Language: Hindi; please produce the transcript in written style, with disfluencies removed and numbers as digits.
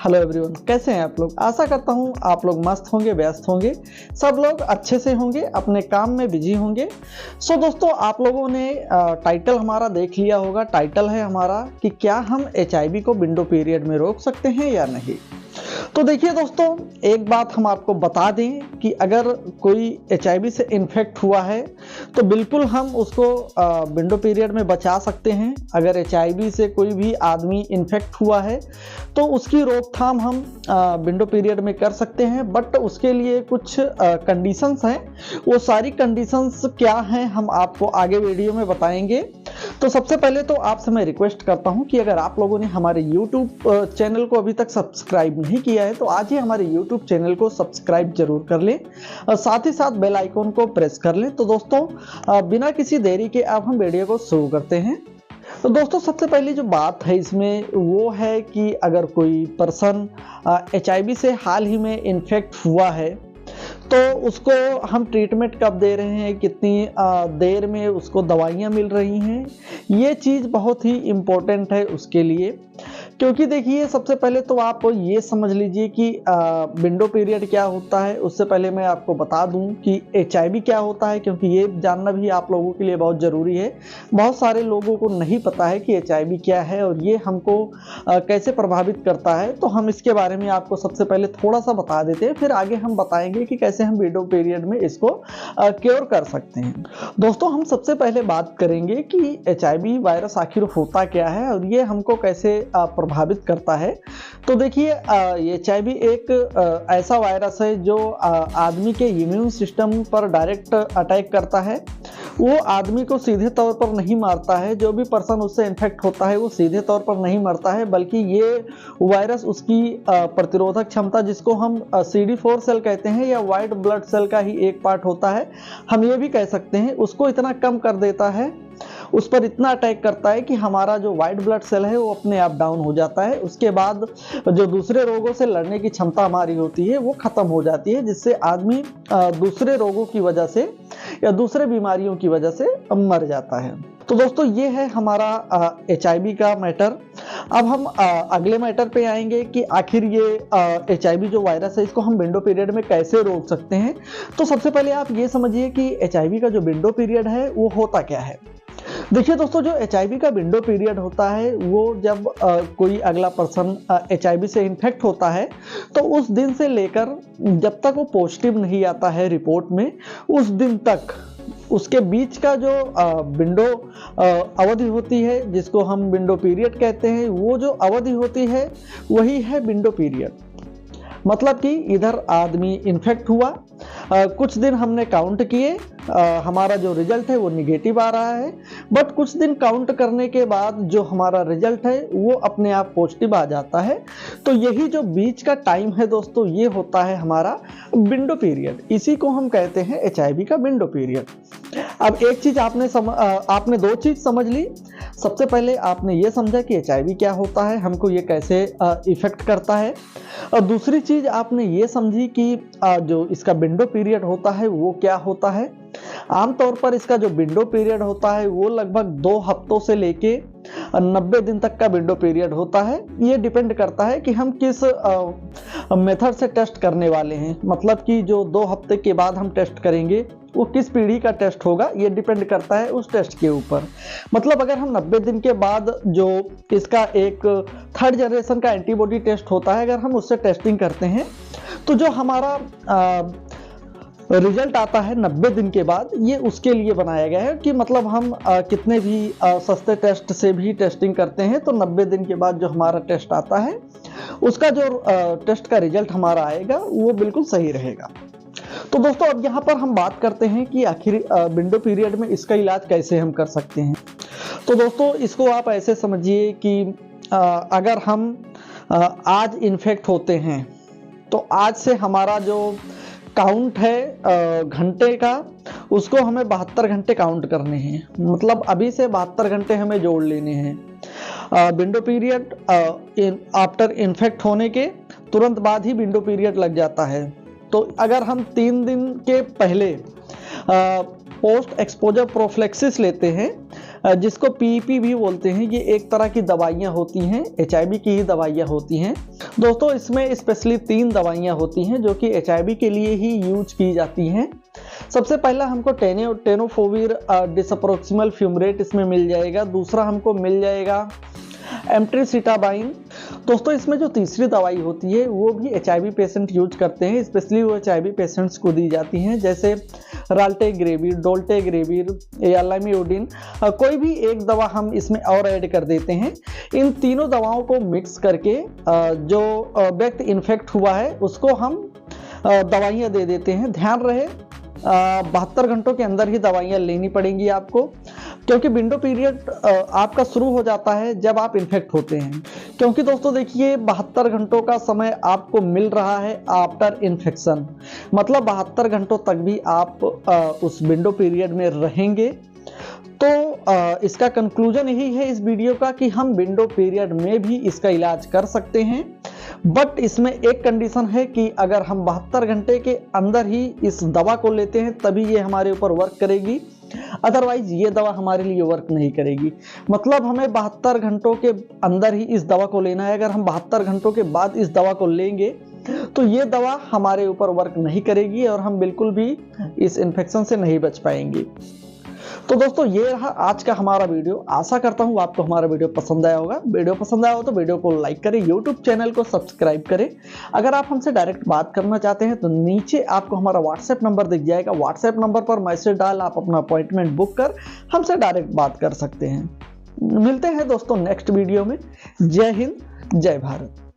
हेलो एवरीवन, कैसे हैं आप लोग। आशा करता हूं आप लोग मस्त होंगे, व्यस्त होंगे, सब लोग अच्छे से होंगे, अपने काम में बिजी होंगे। सो दोस्तों, आप लोगों ने टाइटल हमारा देख लिया होगा। टाइटल है हमारा कि क्या हम HIV को विंडो पीरियड में रोक सकते हैं या नहीं। तो देखिए दोस्तों, एक बात हम आपको बता दें कि अगर कोई HIV से इन्फेक्ट हुआ है तो बिल्कुल हम उसको विंडो पीरियड में बचा सकते हैं। अगर HIV से कोई भी आदमी इन्फेक्ट हुआ है तो उसकी रोकथाम हम विंडो पीरियड में कर सकते हैं, बट उसके लिए कुछ कंडीशंस हैं। वो सारी कंडीशंस क्या हैं हम आपको आगे वीडियो में बताएंगे। तो सबसे पहले तो आपसे मैं रिक्वेस्ट करता हूं कि अगर आप लोगों ने हमारे YouTube चैनल को अभी तक सब्सक्राइब नहीं किया है तो आज ही हमारे YouTube चैनल को सब्सक्राइब जरूर कर लें और साथ ही साथ बेल आइकन को प्रेस कर लें। तो दोस्तों, बिना किसी देरी के अब हम वीडियो को शुरू करते हैं। तो दोस्तों, सबसे पहली जो बात है इसमें वो है कि अगर कोई पर्सन HIV से हाल ही में इन्फेक्ट हुआ है तो उसको हम ट्रीटमेंट कब दे रहे हैं, कितनी देर में उसको दवाइयाँ मिल रही हैं, ये चीज़ बहुत ही इम्पोर्टेंट है उसके लिए। क्योंकि देखिए, सबसे पहले तो आप ये समझ लीजिए कि विंडो पीरियड क्या होता है। उससे पहले मैं आपको बता दूं कि HIV क्या होता है, क्योंकि ये जानना भी आप लोगों के लिए बहुत ज़रूरी है। बहुत सारे लोगों को नहीं पता है कि HIV क्या है और ये हमको कैसे प्रभावित करता है। तो हम इसके बारे में आपको सबसे पहले थोड़ा सा बता देते हैं, फिर आगे हम बताएंगे कि कैसे हम विंडो पीरियड में इसको क्योर कर सकते हैं। दोस्तों, हम सबसे पहले बात करेंगे कि HIV वायरस आखिर होता क्या है और ये हमको कैसे प्रभावित करता है। तो देखिए, HIV एक ऐसा वायरस है जो आदमी के इम्यून सिस्टम पर डायरेक्ट अटैक करता है। वो आदमी को सीधे तौर पर नहीं मारता है। जो भी पर्सन उससे इन्फेक्ट होता है वो सीधे तौर पर नहीं मरता है, बल्कि ये वायरस उसकी प्रतिरोधक क्षमता, जिसको हम CD4 सेल कहते हैं या वाइट ब्लड सेल का ही एक पार्ट होता है, हम ये भी कह सकते हैं, उसको इतना कम कर देता है, उस पर इतना अटैक करता है कि हमारा जो वाइट ब्लड सेल है वो अपने आप डाउन हो जाता है। उसके बाद जो दूसरे रोगों से लड़ने की क्षमता हमारी होती है वो खत्म हो जाती है, जिससे आदमी दूसरे रोगों की वजह से या दूसरे बीमारियों की वजह से मर जाता है। तो दोस्तों, ये है हमारा HIV का मैटर। अब हम अगले मैटर पे आएंगे कि आखिर ये HIV जो वायरस है इसको हम विंडो पीरियड में कैसे रोक सकते हैं। तो सबसे पहले आप ये समझिए कि HIV का जो विंडो पीरियड है वो होता क्या है। देखिए दोस्तों, जो HIV का विंडो पीरियड होता है वो जब कोई अगला पर्सन HIV से इन्फेक्ट होता है तो उस दिन से लेकर जब तक वो पॉजिटिव नहीं आता है रिपोर्ट में, उस दिन तक उसके बीच का जो विंडो अवधि होती है, जिसको हम विंडो पीरियड कहते हैं, वो जो अवधि होती है वही है विंडो पीरियड। मतलब कि इधर आदमी इन्फेक्ट हुआ, कुछ दिन हमने काउंट किए, हमारा जो रिजल्ट है वो निगेटिव आ रहा है, बट कुछ दिन काउंट करने के बाद जो हमारा रिजल्ट है वो अपने आप पॉजिटिव आ जाता है। तो यही जो बीच का टाइम है दोस्तों, ये होता है हमारा विंडो पीरियड। इसी को हम कहते हैं HIV का विंडो पीरियड। अब एक चीज आपने दो चीज समझ ली। सबसे पहले आपने ये समझा कि HIV क्या होता है, हमको ये कैसे इफेक्ट करता है, और दूसरी चीज आपने ये समझी कि जो इसका विंडो पीरियड होता है वो क्या होता है। आमतौर पर इसका जो विंडो पीरियड होता है वो लगभग 2 हफ्तों से लेके 90 दिन तक का विंडो पीरियड होता है। ये डिपेंड करता है कि हम किस मेथड से टेस्ट करने वाले हैं। मतलब कि जो 2 हफ्ते के बाद हम टेस्ट करेंगे वो किस पीढ़ी का टेस्ट होगा, ये डिपेंड करता है उस टेस्ट के ऊपर। मतलब अगर हम 90 दिन के बाद जो इसका एक 3rd जनरेशन का एंटीबॉडी टेस्ट होता है, अगर हम उससे टेस्टिंग करते हैं तो जो हमारा रिजल्ट आता है 90 दिन के बाद, ये उसके लिए बनाया गया है कि मतलब हम कितने भी सस्ते टेस्ट से भी टेस्टिंग करते हैं तो 90 दिन के बाद जो हमारा टेस्ट आता है उसका जो टेस्ट का रिजल्ट हमारा आएगा वो बिल्कुल सही रहेगा। तो दोस्तों, अब यहाँ पर हम बात करते हैं कि आखिर विंडो पीरियड में इसका इलाज कैसे हम कर सकते हैं। तो दोस्तों, इसको आप ऐसे समझिए कि अगर हम आज इन्फेक्ट होते हैं तो आज से हमारा जो काउंट है घंटे का, उसको हमें 72 घंटे काउंट करने हैं। मतलब अभी से 72 घंटे हमें जोड़ लेने हैं। विंडो पीरियड आफ्टर इन्फेक्ट होने के तुरंत बाद ही विंडो पीरियड लग जाता है। तो अगर हम 3 दिन के पहले पोस्ट एक्सपोजर प्रोफिलैक्सिस लेते हैं, जिसको PEP भी बोलते हैं, ये एक तरह की दवाइयाँ होती हैं, HIV की ही दवाइयाँ होती हैं। दोस्तों इसमें स्पेशली 3 दवाइयाँ होती हैं जो कि HIV के लिए ही यूज की जाती हैं। सबसे पहला हमको टेनोफोविर डिसअप्रोक्सिमल फ्यूमरेट इसमें मिल जाएगा। दूसरा हमको मिल जाएगा एम्ट्रिसिटाबाइन। दोस्तों इसमें जो तीसरी दवाई होती है वो भी HIV पेशेंट यूज करते हैं, स्पेशली वो HIV पेशेंट्स को दी जाती हैं, जैसे राल्टेग्रेविर, डोल्टेग्रेविर या लाइमियोडिन। कोई भी एक दवा हम इसमें और ऐड कर देते हैं। इन तीनों दवाओं को मिक्स करके जो व्यक्ति इन्फेक्ट हुआ है उसको हम दवाइयाँ दे देते हैं। ध्यान रहे 72 घंटों के अंदर ही दवाइयाँ लेनी पड़ेंगी आपको, क्योंकि विंडो पीरियड आपका शुरू हो जाता है जब आप इन्फेक्ट होते हैं। क्योंकि दोस्तों देखिए 72 घंटों का समय आपको मिल रहा है आफ्टर इन्फेक्शन, मतलब 72 घंटों तक भी आप उस विंडो पीरियड में रहेंगे। तो इसका कंक्लूजन यही है इस वीडियो का कि हम विंडो पीरियड में भी इसका इलाज कर सकते हैं, बट इसमें एक कंडीशन है कि अगर हम 72 घंटे के अंदर ही इस दवा को लेते हैं तभी ये हमारे ऊपर वर्क करेगी, अदरवाइज ये दवा हमारे लिए वर्क नहीं करेगी। मतलब हमें 72 घंटों के अंदर ही इस दवा को लेना है। अगर हम 72 घंटों के बाद इस दवा को लेंगे तो ये दवा हमारे ऊपर वर्क नहीं करेगी और हम बिल्कुल भी इस इन्फेक्शन से नहीं बच पाएंगे। तो दोस्तों ये रहा आज का हमारा वीडियो। आशा करता हूँ आपको हमारा वीडियो पसंद आया होगा। वीडियो पसंद आया हो तो वीडियो को लाइक करें, यूट्यूब चैनल को सब्सक्राइब करें। अगर आप हमसे डायरेक्ट बात करना चाहते हैं तो नीचे आपको हमारा व्हाट्सएप नंबर दिख जाएगा। व्हाट्सएप नंबर पर मैसेज डाल आप अपना अपॉइंटमेंट बुक कर हमसे डायरेक्ट बात कर सकते हैं। मिलते हैं दोस्तों नेक्स्ट वीडियो में। जय हिंद, जय भारत।